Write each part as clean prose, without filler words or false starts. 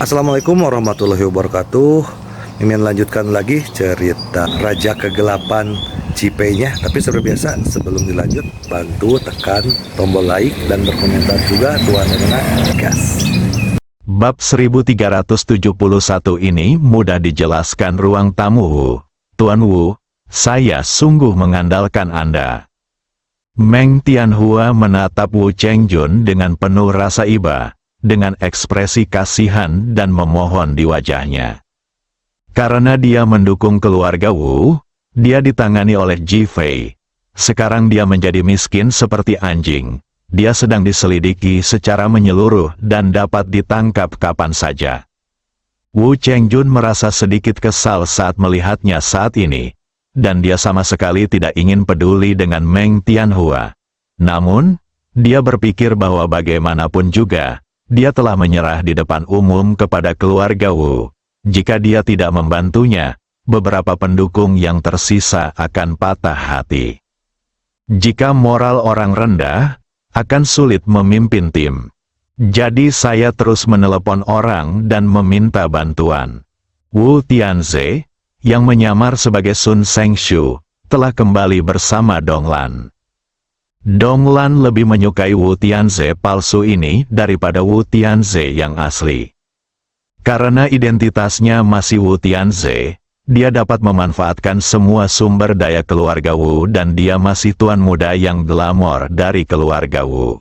Assalamualaikum warahmatullahi wabarakatuh. Mimin lanjutkan lagi cerita Raja Kegelapan Cipenya. Tapi seperti biasa, sebelum dilanjut, bantu tekan tombol like dan berkomentar juga Tuan Rena gas. Bab 1371 ini mudah dijelaskan ruang tamu Wu. Tuan Wu, saya sungguh mengandalkan Anda. Meng Tianhua menatap Wu Chengjun dengan penuh rasa iba, dengan ekspresi kasihan dan memohon di wajahnya. Karena dia mendukung keluarga Wu, dia ditangani oleh Ji Fei. Sekarang dia menjadi miskin seperti anjing. Dia sedang diselidiki secara menyeluruh dan dapat ditangkap kapan saja. Wu Chengjun merasa sedikit kesal saat melihatnya saat ini, dan dia sama sekali tidak ingin peduli dengan Meng Tianhua. Namun, dia berpikir bahwa bagaimanapun juga, dia telah menyerah di depan umum kepada keluarga Wu. Jika dia tidak membantunya, beberapa pendukung yang tersisa akan patah hati. Jika moral orang rendah, akan sulit memimpin tim. Jadi saya terus menelepon orang dan meminta bantuan. Wu Tianze, yang menyamar sebagai Sun Sengshu, telah kembali bersama Donglan. Donglan lebih menyukai Wu Tianze palsu ini daripada Wu Tianze yang asli. Karena identitasnya masih Wu Tianze, dia dapat memanfaatkan semua sumber daya keluarga Wu dan dia masih tuan muda yang glamor dari keluarga Wu.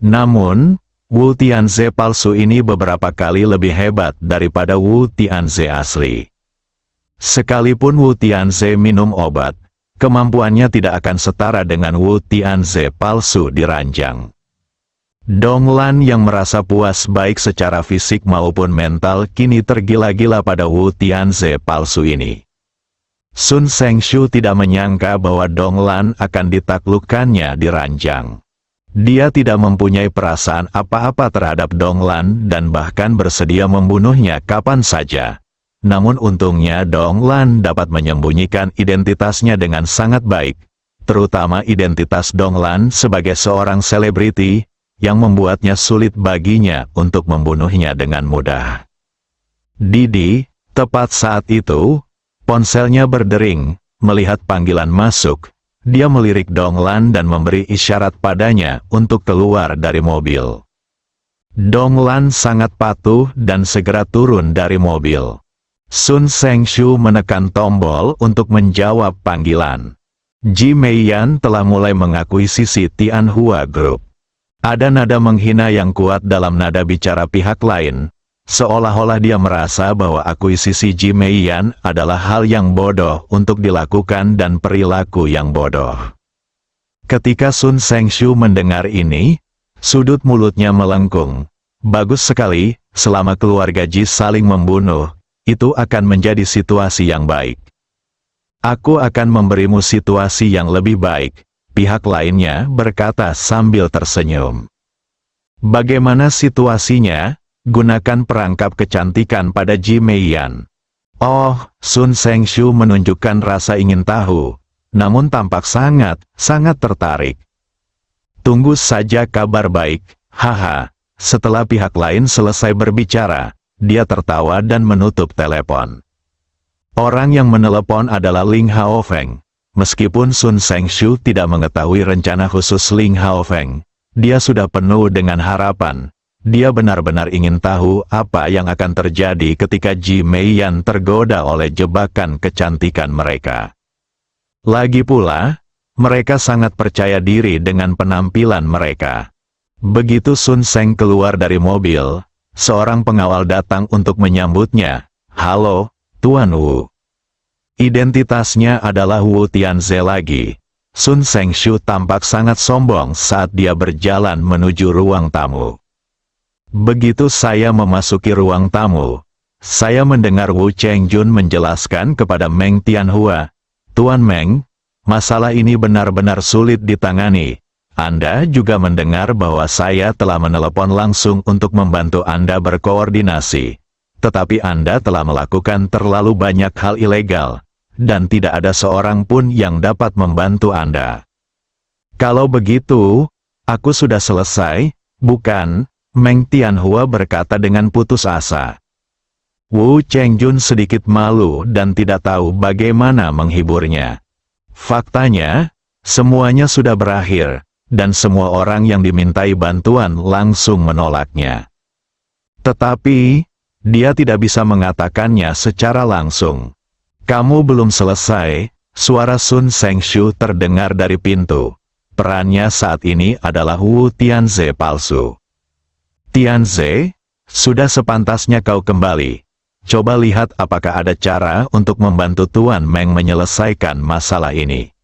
Namun, Wu Tianze palsu ini beberapa kali lebih hebat daripada Wu Tianze asli. Sekalipun Wu Tianze minum obat, kemampuannya tidak akan setara dengan Wu Tianze palsu di ranjang. Donglan yang merasa puas baik secara fisik maupun mental kini tergila-gila pada Wu Tianze palsu ini. Sun Sengshu tidak menyangka bahwa Donglan akan ditaklukkannya di ranjang. Dia tidak mempunyai perasaan apa-apa terhadap Donglan dan bahkan bersedia membunuhnya kapan saja. Namun untungnya Donglan dapat menyembunyikan identitasnya dengan sangat baik, terutama identitas Donglan sebagai seorang selebriti, yang membuatnya sulit baginya untuk membunuhnya dengan mudah. Didi, tepat saat itu, ponselnya berdering, melihat panggilan masuk, dia melirik Donglan dan memberi isyarat padanya untuk keluar dari mobil. Donglan sangat patuh dan segera turun dari mobil. Sun Sengshu menekan tombol untuk menjawab panggilan. Ji Meiyan telah mulai mengakuisisi Tianhua Group. Ada nada menghina yang kuat dalam nada bicara pihak lain, seolah-olah dia merasa bahwa akuisisi Ji Meiyan adalah hal yang bodoh untuk dilakukan dan perilaku yang bodoh. Ketika Sun Sengshu mendengar ini, sudut mulutnya melengkung. Bagus sekali, selama keluarga Ji saling membunuh, itu akan menjadi situasi yang baik. Aku akan memberimu situasi yang lebih baik, pihak lainnya berkata sambil tersenyum. Bagaimana situasinya? Gunakan perangkap kecantikan pada Ji Meiyan. Oh, Sun Sengshu menunjukkan rasa ingin tahu, namun tampak sangat tertarik. Tunggu saja kabar baik, haha. Setelah pihak lain selesai berbicara, dia tertawa dan menutup telepon. Orang yang menelepon adalah Ling Haofeng. Meskipun Sun Sengshu tidak mengetahui rencana khusus Ling Haofeng, dia sudah penuh dengan harapan. Dia benar-benar ingin tahu apa yang akan terjadi ketika Ji Meiyan tergoda oleh jebakan kecantikan mereka. Lagi pula, mereka sangat percaya diri dengan penampilan mereka. Begitu Sun Seng keluar dari mobil, seorang pengawal datang untuk menyambutnya. Halo, Tuan Wu. Identitasnya adalah Wu Tianze lagi. Sun Sengshu tampak sangat sombong saat dia berjalan menuju ruang tamu. Begitu saya memasuki ruang tamu, saya mendengar Wu Chengjun menjelaskan kepada Meng Tianhua, Tuan Meng, masalah ini benar-benar sulit ditangani. Anda juga mendengar bahwa saya telah menelepon langsung untuk membantu Anda berkoordinasi. Tetapi Anda telah melakukan terlalu banyak hal ilegal, dan tidak ada seorang pun yang dapat membantu Anda. Kalau begitu, aku sudah selesai, bukan? Meng Tianhua berkata dengan putus asa. Wu Chengjun sedikit malu dan tidak tahu bagaimana menghiburnya. Faktanya, semuanya sudah berakhir, dan semua orang yang dimintai bantuan langsung menolaknya. Tetapi, dia tidak bisa mengatakannya secara langsung. Kamu belum selesai, suara Sun Sengshu terdengar dari pintu. Perannya saat ini adalah Wu Tianze palsu. Tianze, sudah sepantasnya kau kembali. Coba lihat apakah ada cara untuk membantu Tuan Meng menyelesaikan masalah ini.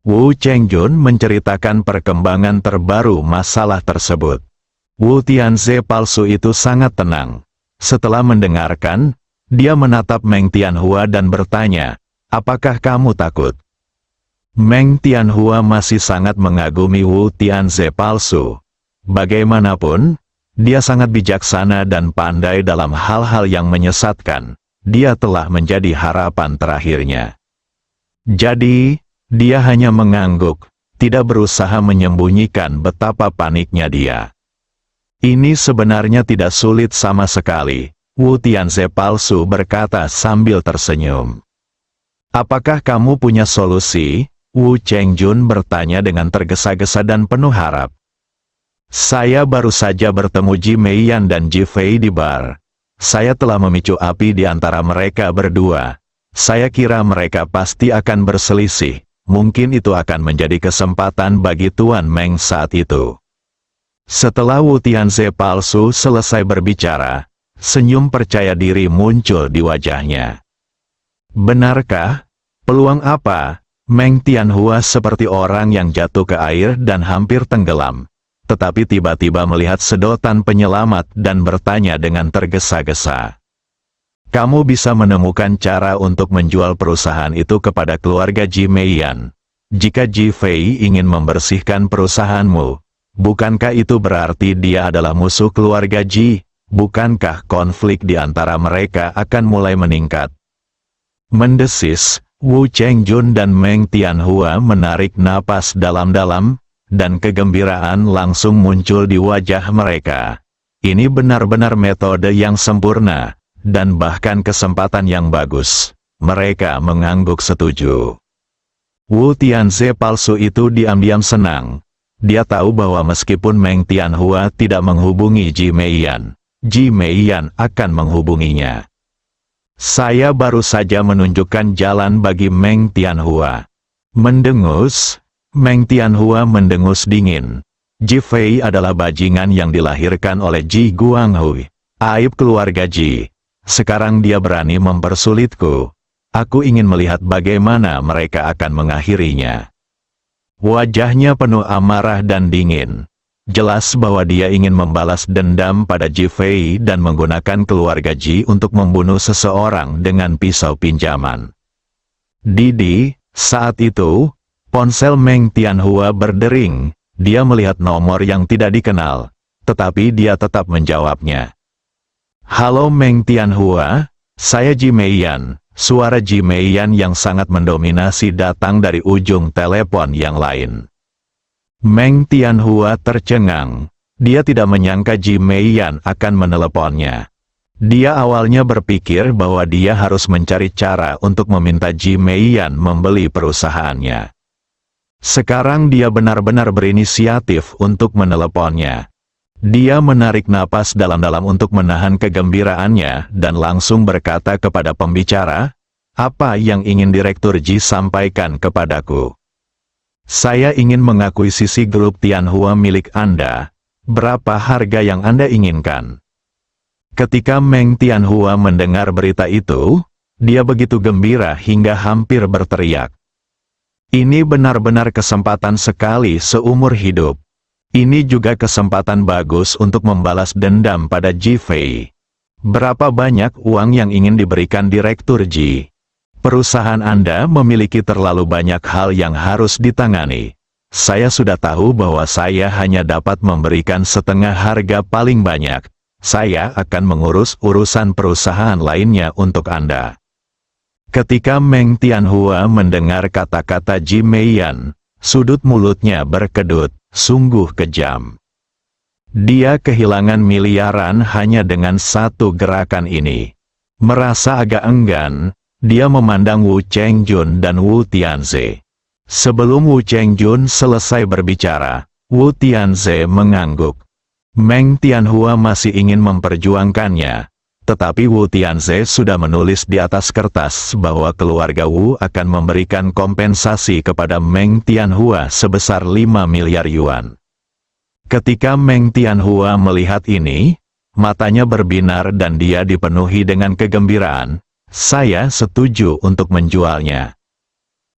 Wu Chengjun menceritakan perkembangan terbaru masalah tersebut. Wu Tianze palsu itu sangat tenang. Setelah mendengarkan, dia menatap Meng Tianhua dan bertanya, apakah kamu takut? Meng Tianhua masih sangat mengagumi Wu Tianze palsu. Bagaimanapun, dia sangat bijaksana dan pandai dalam hal-hal yang menyesatkan. Dia telah menjadi harapan terakhirnya. Jadi, dia hanya mengangguk, tidak berusaha menyembunyikan betapa paniknya dia. Ini sebenarnya tidak sulit sama sekali, Wu Tianze palsu berkata sambil tersenyum. Apakah kamu punya solusi? Wu Chengjun bertanya dengan tergesa-gesa dan penuh harap. Saya baru saja bertemu Ji Meiyan dan Ji Fei di bar. Saya telah memicu api di antara mereka berdua. Saya kira mereka pasti akan berselisih. Mungkin itu akan menjadi kesempatan bagi Tuan Meng saat itu. Setelah Wu Tianze palsu selesai berbicara, senyum percaya diri muncul di wajahnya. Benarkah? Peluang apa? Meng Tianhua seperti orang yang jatuh ke air dan hampir tenggelam. Tetapi tiba-tiba melihat sedotan penyelamat dan bertanya dengan tergesa-gesa. Kamu bisa menemukan cara untuk menjual perusahaan itu kepada keluarga Ji Meiyan. Jika Ji Fei ingin membersihkan perusahaanmu, bukankah itu berarti dia adalah musuh keluarga Ji? Bukankah konflik di antara mereka akan mulai meningkat? Mendesis, Wu Chengjun dan Meng Tianhua menarik napas dalam-dalam, dan kegembiraan langsung muncul di wajah mereka. Ini benar-benar metode yang sempurna, dan bahkan kesempatan yang bagus. Mereka mengangguk setuju. Wu Tianze palsu itu diam-diam senang. Dia tahu bahwa meskipun Meng Tianhua tidak menghubungi Ji Meiyan, Ji Meiyan akan menghubunginya. Saya baru saja menunjukkan jalan bagi Meng Tianhua. Mendengus, Meng Tianhua mendengus dingin. Ji Fei adalah bajingan yang dilahirkan oleh Ji Guanghui. Aib keluarga Ji. Sekarang dia berani mempersulitku. Aku ingin melihat bagaimana mereka akan mengakhirinya. Wajahnya penuh amarah dan dingin. Jelas bahwa dia ingin membalas dendam pada Ji Fei dan menggunakan keluarga Ji untuk membunuh seseorang dengan pisau pinjaman. Didi, saat itu, ponsel Meng Tianhua berdering. Dia melihat nomor yang tidak dikenal, tetapi dia tetap menjawabnya. Halo Meng Tianhua, saya Ji Meiyan. Suara Ji Meiyan yang sangat mendominasi datang dari ujung telepon yang lain. Meng Tianhua tercengang. Dia tidak menyangka Ji Meiyan akan meneleponnya. Dia awalnya berpikir bahwa dia harus mencari cara untuk meminta Ji Meiyan membeli perusahaannya. Sekarang dia benar-benar berinisiatif untuk meneleponnya. Dia menarik napas dalam-dalam untuk menahan kegembiraannya dan langsung berkata kepada pembicara, apa yang ingin Direktur Ji sampaikan kepadaku? Saya ingin mengakuisisi grup Tianhua milik Anda. Berapa harga yang Anda inginkan? Ketika Meng Tianhua mendengar berita itu, dia begitu gembira hingga hampir berteriak. Ini benar-benar kesempatan sekali seumur hidup. Ini juga kesempatan bagus untuk membalas dendam pada Ji Fei. Berapa banyak uang yang ingin diberikan Direktur Ji? Perusahaan Anda memiliki terlalu banyak hal yang harus ditangani. Saya sudah tahu bahwa saya hanya dapat memberikan setengah harga paling banyak. Saya akan mengurus urusan perusahaan lainnya untuk Anda. Ketika Meng Tianhua mendengar kata-kata Ji Meiyan, sudut mulutnya berkedut, sungguh kejam. Dia kehilangan miliaran hanya dengan satu gerakan ini. Merasa agak enggan, dia memandang Wu Chengjun dan Wu Tianze. Sebelum Wu Chengjun selesai berbicara, Wu Tianze mengangguk. Meng Tianhua masih ingin memperjuangkannya, tetapi Wu Tianze sudah menulis di atas kertas bahwa keluarga Wu akan memberikan kompensasi kepada Meng Tianhua sebesar 5 miliar yuan. Ketika Meng Tianhua melihat ini, matanya berbinar dan dia dipenuhi dengan kegembiraan. Saya setuju untuk menjualnya.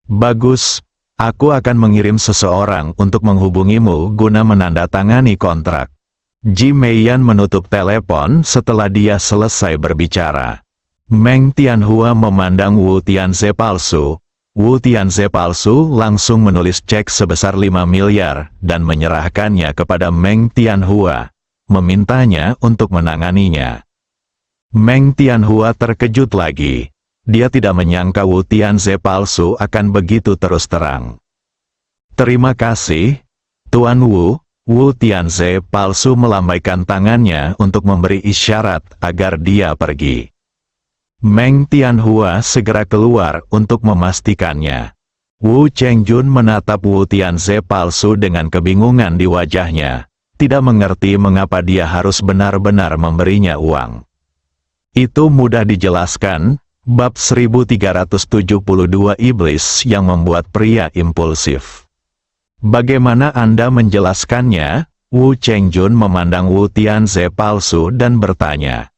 Bagus, aku akan mengirim seseorang untuk menghubungimu guna menandatangani kontrak. Ji Meiyan menutup telepon setelah dia selesai berbicara. Meng Tianhua memandang Wu Tianze palsu. Wu Tianze palsu langsung menulis cek sebesar 5 miliar dan menyerahkannya kepada Meng Tianhua, memintanya untuk menanganinya. Meng Tianhua terkejut lagi. Dia tidak menyangka Wu Tianze palsu akan begitu terus terang. Terima kasih, Tuan Wu. Wu Tianze palsu melambaikan tangannya untuk memberi isyarat agar dia pergi. Meng Tianhua segera keluar untuk memastikannya. Wu Chengjun menatap Wu Tianze palsu dengan kebingungan di wajahnya, tidak mengerti mengapa dia harus benar-benar memberinya uang. Itu mudah dijelaskan, bab 1372 Iblis yang membuat pria impulsif. Bagaimana Anda menjelaskannya? Wu Chengjun memandang Wu Tianze palsu dan bertanya.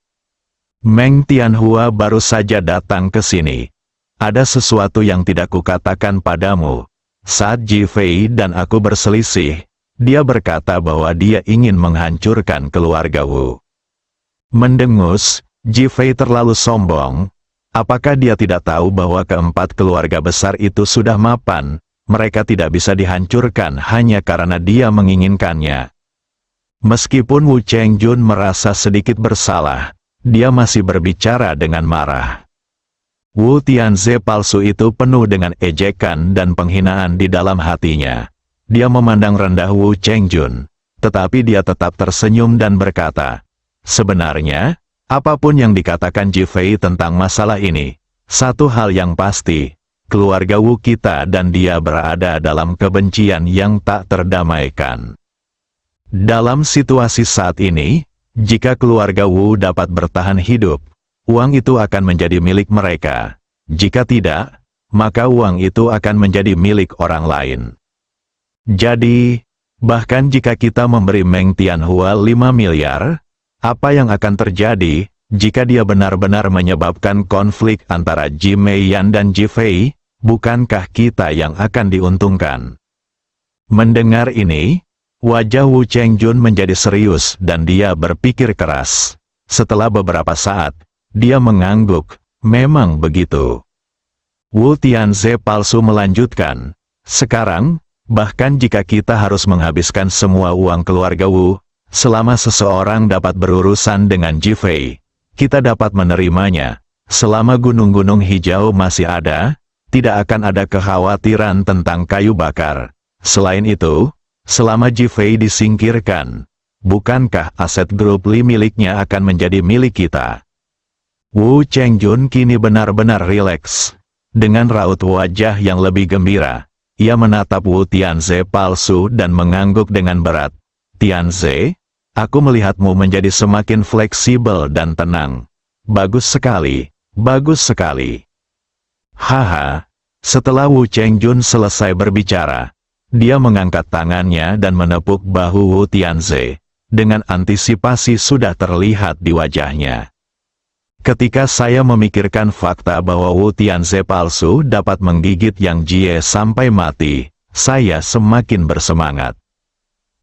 Meng Tianhua baru saja datang ke sini. Ada sesuatu yang tidak kukatakan padamu. Saat Ji Fei dan aku berselisih, dia berkata bahwa dia ingin menghancurkan keluarga Wu. Mendengus, Ji Fei terlalu sombong. Apakah dia tidak tahu bahwa keempat keluarga besar itu sudah mapan? Mereka tidak bisa dihancurkan hanya karena dia menginginkannya. Meskipun Wu Chengjun merasa sedikit bersalah, dia masih berbicara dengan marah. Wu Tianze palsu itu penuh dengan ejekan dan penghinaan di dalam hatinya. Dia memandang rendah Wu Chengjun, tetapi dia tetap tersenyum dan berkata, sebenarnya, apapun yang dikatakan Ji Fei tentang masalah ini, satu hal yang pasti, keluarga Wu kita dan dia berada dalam kebencian yang tak terdamaikan. Dalam situasi saat ini, jika keluarga Wu dapat bertahan hidup, uang itu akan menjadi milik mereka. Jika tidak, maka uang itu akan menjadi milik orang lain. Jadi, bahkan jika kita memberi Meng Tianhua 5 miliar, apa yang akan terjadi jika dia benar-benar menyebabkan konflik antara Ji Meiyan dan Ji Fei? Bukankah kita yang akan diuntungkan? Mendengar ini, wajah Wu Chengjun menjadi serius dan dia berpikir keras. Setelah beberapa saat, dia mengangguk, memang begitu. Wu Tianze palsu melanjutkan, sekarang, bahkan jika kita harus menghabiskan semua uang keluarga Wu, selama seseorang dapat berurusan dengan Ji Fei, kita dapat menerimanya. Selama gunung-gunung hijau masih ada, tidak akan ada kekhawatiran tentang kayu bakar. Selain itu, selama Ji Fei disingkirkan, bukankah aset grup Li miliknya akan menjadi milik kita? Wu Chengjun kini benar-benar rileks. Dengan raut wajah yang lebih gembira, ia menatap Wu Tianze palsu dan mengangguk dengan berat. Tianze, aku melihatmu menjadi semakin fleksibel dan tenang. Bagus sekali, bagus sekali. Haha, setelah Wu Chengjun selesai berbicara, dia mengangkat tangannya dan menepuk bahu Wu Tianze. Dengan antisipasi sudah terlihat di wajahnya. Ketika saya memikirkan fakta bahwa Wu Tianze palsu dapat menggigit Yang Jie sampai mati, saya semakin bersemangat.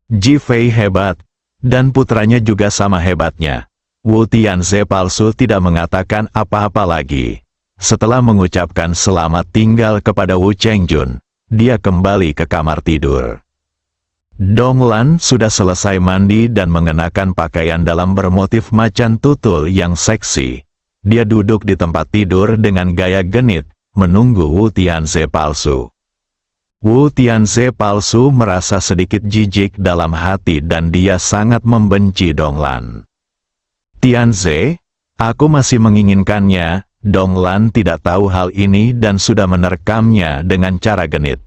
Ji Fei hebat, dan putranya juga sama hebatnya. Wu Tianze palsu tidak mengatakan apa-apa lagi. Setelah mengucapkan selamat tinggal kepada Wu Chengjun, dia kembali ke kamar tidur. Donglan sudah selesai mandi dan mengenakan pakaian dalam bermotif macan tutul yang seksi. Dia duduk di tempat tidur dengan gaya genit, menunggu Wu Tianze palsu. Wu Tianze palsu merasa sedikit jijik dalam hati dan dia sangat membenci Donglan. Tianze, aku masih menginginkannya. Donglan tidak tahu hal ini dan sudah menerkamnya dengan cara genit.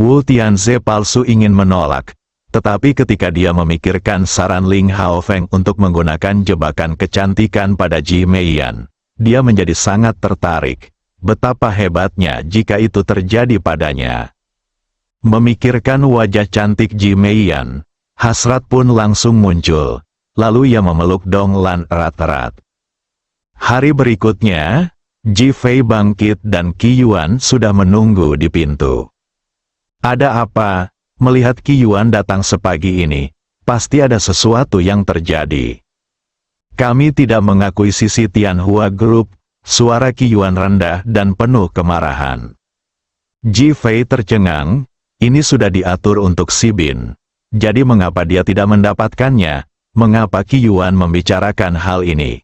Wu Tianze palsu ingin menolak, tetapi ketika dia memikirkan saran Ling Haofeng untuk menggunakan jebakan kecantikan pada Ji Meiyan, dia menjadi sangat tertarik. Betapa hebatnya jika itu terjadi padanya. Memikirkan wajah cantik Ji Meiyan, hasrat pun langsung muncul. Lalu ia memeluk Donglan erat-erat. Hari berikutnya, Ji Fei bangkit dan Qi Yuan sudah menunggu di pintu. Ada apa? Melihat Qi Yuan datang sepagi ini, pasti ada sesuatu yang terjadi. Kami tidak mengakuisisi Tianhua Group. Suara Qi Yuan rendah dan penuh kemarahan. Ji Fei tercengang, ini sudah diatur untuk Si Bin. Jadi mengapa dia tidak mendapatkannya? Mengapa Qi Yuan membicarakan hal ini?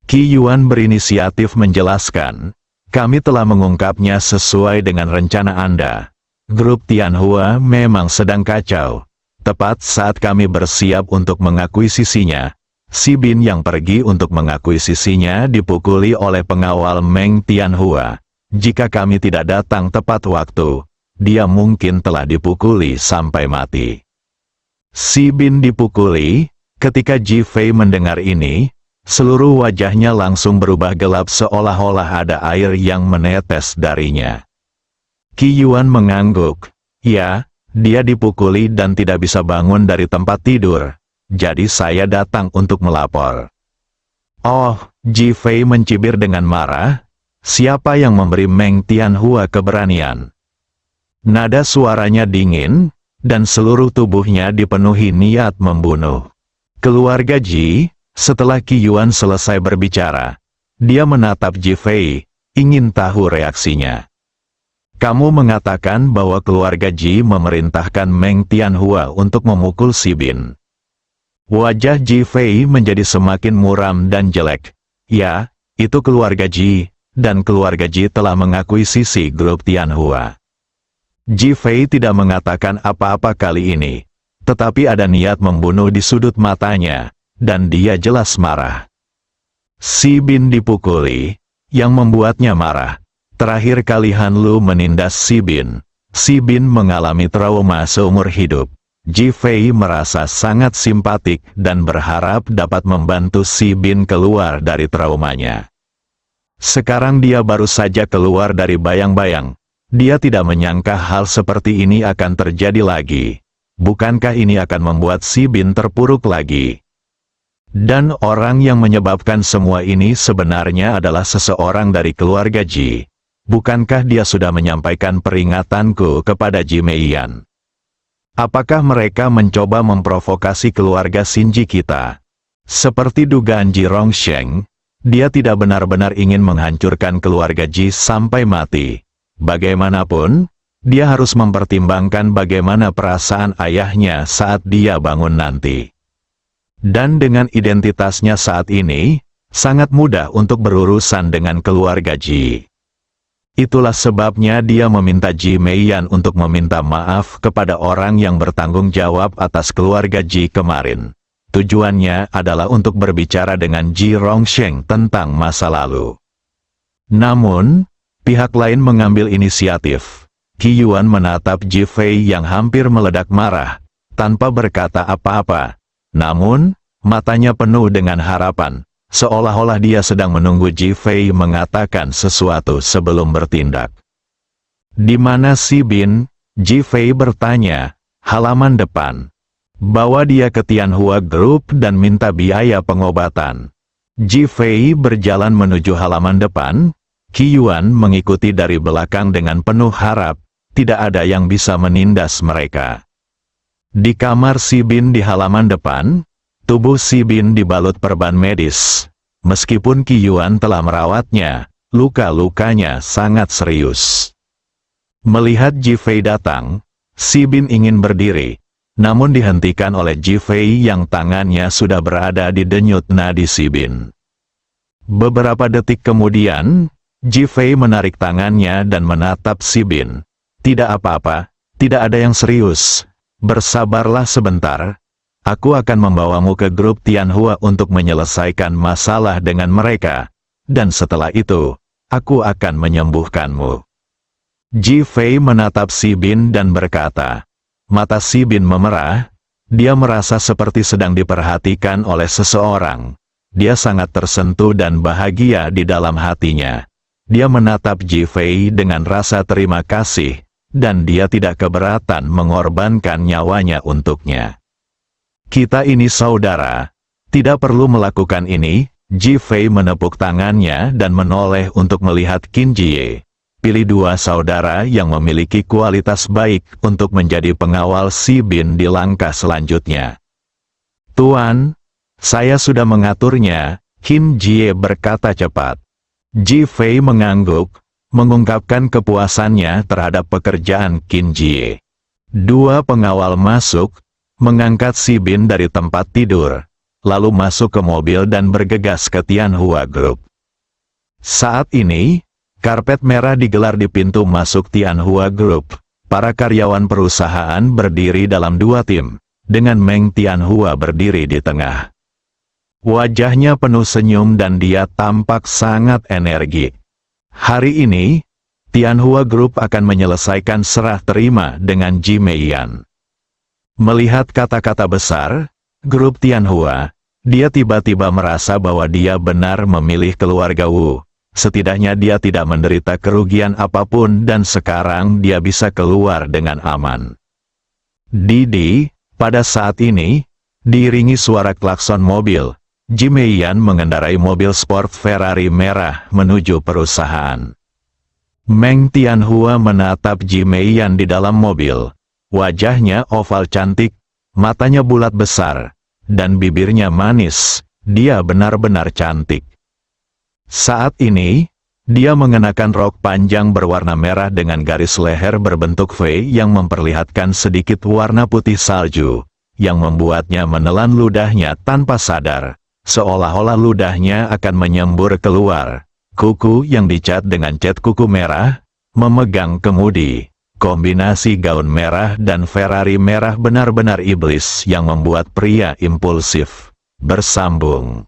Qi Yuan berinisiatif menjelaskan, kami telah mengungkapnya sesuai dengan rencana Anda. Grup Tianhua memang sedang kacau. Tepat saat kami bersiap untuk mengakuisisinya, Si Bin yang pergi untuk mengakuisisinya dipukuli oleh pengawal Meng Tianhua. Jika kami tidak datang tepat waktu, dia mungkin telah dipukuli sampai mati. Si Bin dipukuli. Ketika Ji Fei mendengar ini, seluruh wajahnya langsung berubah gelap seolah-olah ada air yang menetes darinya. Qi Yuan mengangguk. Ya, dia dipukuli dan tidak bisa bangun dari tempat tidur. Jadi saya datang untuk melapor. Oh, Ji Fei mencibir dengan marah. Siapa yang memberi Meng Tianhua keberanian? Nada suaranya dingin, dan seluruh tubuhnya dipenuhi niat membunuh. Keluarga Ji, setelah Qi Yuan selesai berbicara, dia menatap Ji Fei, ingin tahu reaksinya. Kamu mengatakan bahwa keluarga Ji memerintahkan Meng Tianhua untuk memukul Si Bin. Wajah Ji Fei menjadi semakin muram dan jelek. Ya, itu keluarga Ji, dan keluarga Ji telah mengakuisisi grup Tianhua. Ji Fei tidak mengatakan apa-apa kali ini, tetapi ada niat membunuh di sudut matanya, dan dia jelas marah. Si Bin dipukuli, yang membuatnya marah. Terakhir kali Han Lu menindas Si Bin. Si Bin mengalami trauma seumur hidup. Ji Fei merasa sangat simpatik dan berharap dapat membantu Si Bin keluar dari traumanya. Sekarang dia baru saja keluar dari bayang-bayang. Dia tidak menyangka hal seperti ini akan terjadi lagi. Bukankah ini akan membuat Si Bin terpuruk lagi? Dan orang yang menyebabkan semua ini sebenarnya adalah seseorang dari keluarga Ji. Bukankah dia sudah menyampaikan peringatanku kepada Ji Meiyan? Apakah mereka mencoba memprovokasi keluarga Xinji kita? Seperti dugaan Ji Rongsheng, dia tidak benar-benar ingin menghancurkan keluarga Ji sampai mati. Bagaimanapun, dia harus mempertimbangkan bagaimana perasaan ayahnya saat dia bangun nanti. Dan dengan identitasnya saat ini, sangat mudah untuk berurusan dengan keluarga Ji. Itulah sebabnya dia meminta Ji Meiyan untuk meminta maaf kepada orang yang bertanggung jawab atas keluarga Ji kemarin. Tujuannya adalah untuk berbicara dengan Ji Rongsheng tentang masa lalu. Namun, pihak lain mengambil inisiatif. Qi Yuan menatap Ji Fei yang hampir meledak marah, tanpa berkata apa-apa. Namun, matanya penuh dengan harapan. Seolah-olah dia sedang menunggu Ji Fei mengatakan sesuatu sebelum bertindak. Di mana Si Bin? Ji Fei bertanya. Halaman depan. Bawa dia ke Tianhua Group dan minta biaya pengobatan. Ji Fei berjalan menuju halaman depan. Qi Yuan mengikuti dari belakang dengan penuh harap. Tidak ada yang bisa menindas mereka. Di kamar Si Bin di halaman depan, tubuh Si Bin dibalut perban medis. Meskipun Qi Yuan telah merawatnya, luka-lukanya sangat serius. Melihat Ji Fei datang, Si Bin ingin berdiri, namun dihentikan oleh Ji Fei yang tangannya sudah berada di denyut nadi Si Bin. Beberapa detik kemudian, Ji Fei menarik tangannya dan menatap Si Bin. Tidak apa-apa, tidak ada yang serius. Bersabarlah sebentar. Aku akan membawamu ke grup Tianhua untuk menyelesaikan masalah dengan mereka. Dan setelah itu, aku akan menyembuhkanmu. Ji Fei menatap Si Bin dan berkata. Mata Si Bin memerah. Dia merasa seperti sedang diperhatikan oleh seseorang. Dia sangat tersentuh dan bahagia di dalam hatinya. Dia menatap Ji Fei dengan rasa terima kasih. Dan dia tidak keberatan mengorbankan nyawanya untuknya. Kita ini saudara. Tidak perlu melakukan ini. Ji Fei menepuk tangannya dan menoleh untuk melihat Qin Jie. Pilih dua saudara yang memiliki kualitas baik untuk menjadi pengawal Si Bin di langkah selanjutnya. Tuan, saya sudah mengaturnya, Qin Jie berkata cepat. Ji Fei mengangguk, mengungkapkan kepuasannya terhadap pekerjaan Qin Jie. Dua pengawal masuk, mengangkat Si Bin dari tempat tidur, lalu masuk ke mobil dan bergegas ke Tianhua Group. Saat ini, karpet merah digelar di pintu masuk Tianhua Group. Para karyawan perusahaan berdiri dalam dua tim, dengan Meng Tianhua berdiri di tengah. Wajahnya penuh senyum dan dia tampak sangat energik. Hari ini, Tianhua Group akan menyelesaikan serah terima dengan Ji Meiyan. Melihat kata-kata besar, grup Tianhua, dia tiba-tiba merasa bahwa dia benar memilih keluarga Wu. Setidaknya dia tidak menderita kerugian apapun dan sekarang dia bisa keluar dengan aman. Didi, pada saat ini, diiringi suara klakson mobil, Ji Meiyan mengendarai mobil sport Ferrari merah menuju perusahaan. Meng Tianhua menatap Ji Meiyan di dalam mobil. Wajahnya oval cantik, matanya bulat besar, dan bibirnya manis. Dia benar-benar cantik. Saat ini, dia mengenakan rok panjang berwarna merah dengan garis leher berbentuk V yang memperlihatkan sedikit warna putih salju, yang membuatnya menelan ludahnya tanpa sadar, seolah-olah ludahnya akan menyembur keluar. Kuku yang dicat dengan cat kuku merah, memegang kemudi. Kombinasi gaun merah dan Ferrari merah benar-benar iblis yang membuat pria impulsif bersambung.